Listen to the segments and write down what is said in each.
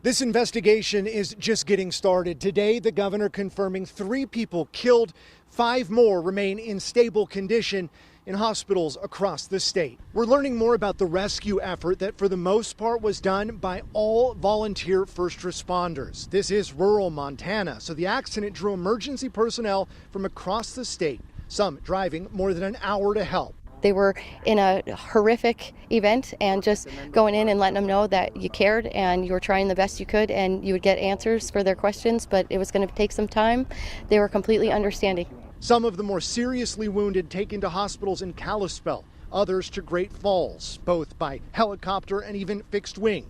This investigation is just getting started. Today, the governor confirming 3 people killed, 5 more remain in stable condition in hospitals across the state. We're learning more about the rescue effort that for the most part was done by all volunteer first responders. This is rural Montana, so the accident drew emergency personnel from across the state, some driving more than an hour to help. They were in a horrific event, and just going in and letting them know that you cared and you were trying the best you could and you would get answers for their questions, but it was going to take some time. They were completely understanding. Some of the more seriously wounded taken to hospitals in Kalispell, others to Great Falls, both by helicopter and even fixed wing.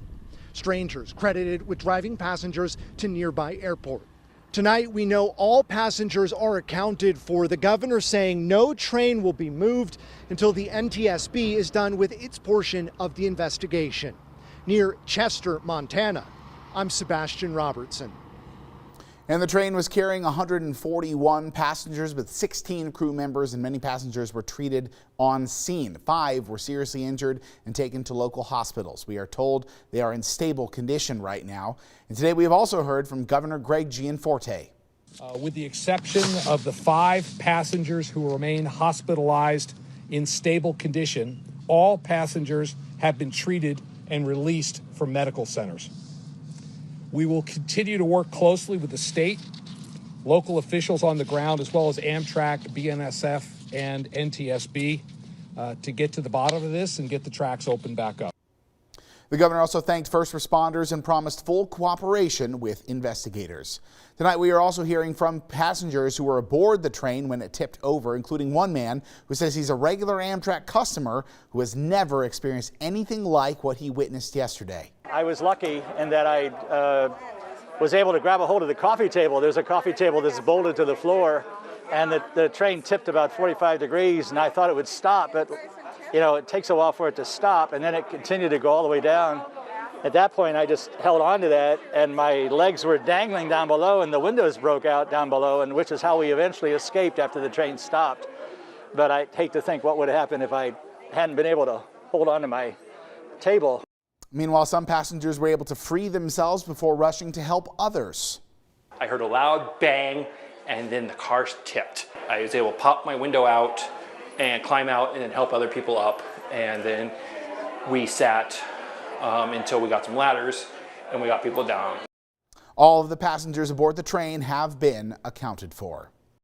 Strangers credited with driving passengers to nearby airport. Tonight, we know all passengers are accounted for. The governor saying no train will be moved until the NTSB is done with its portion of the investigation. Near Chester, Montana, I'm Sebastian Robertson. And the train was carrying 141 passengers with 16 crew members, and many passengers were treated on scene. 5 were seriously injured and taken to local hospitals. We are told they are in stable condition right now. And today we have also heard from Governor Greg Gianforte. With the exception of the 5 passengers who remain hospitalized in stable condition, all passengers have been treated and released from medical centers. We will continue to work closely with the state, local officials on the ground, as well as Amtrak, BNSF, and NTSB to get to the bottom of this and get the tracks open back up. The governor also thanked first responders and promised full cooperation with investigators. Tonight, we are also hearing from passengers who were aboard the train when it tipped over, including one man who says he's a regular Amtrak customer who has never experienced anything like what he witnessed yesterday. I was lucky in that I was able to grab a hold of the coffee table. There's a coffee table that's bolted to the floor, and the train tipped about 45 degrees, and I thought it would stop, but you know, it takes a while for it to stop, and then it continued to go all the way down. At that point, I just held on to that, and my legs were dangling down below, and the windows broke out down below, and which is how we eventually escaped after the train stopped. But I hate to think what would have happened if I hadn't been able to hold on to my table. Meanwhile, some passengers were able to free themselves before rushing to help others. I heard a loud bang, and then the car tipped. I was able to pop my window out and climb out and then help other people up. And then we sat until we got some ladders and we got people down. All of the passengers aboard the train have been accounted for.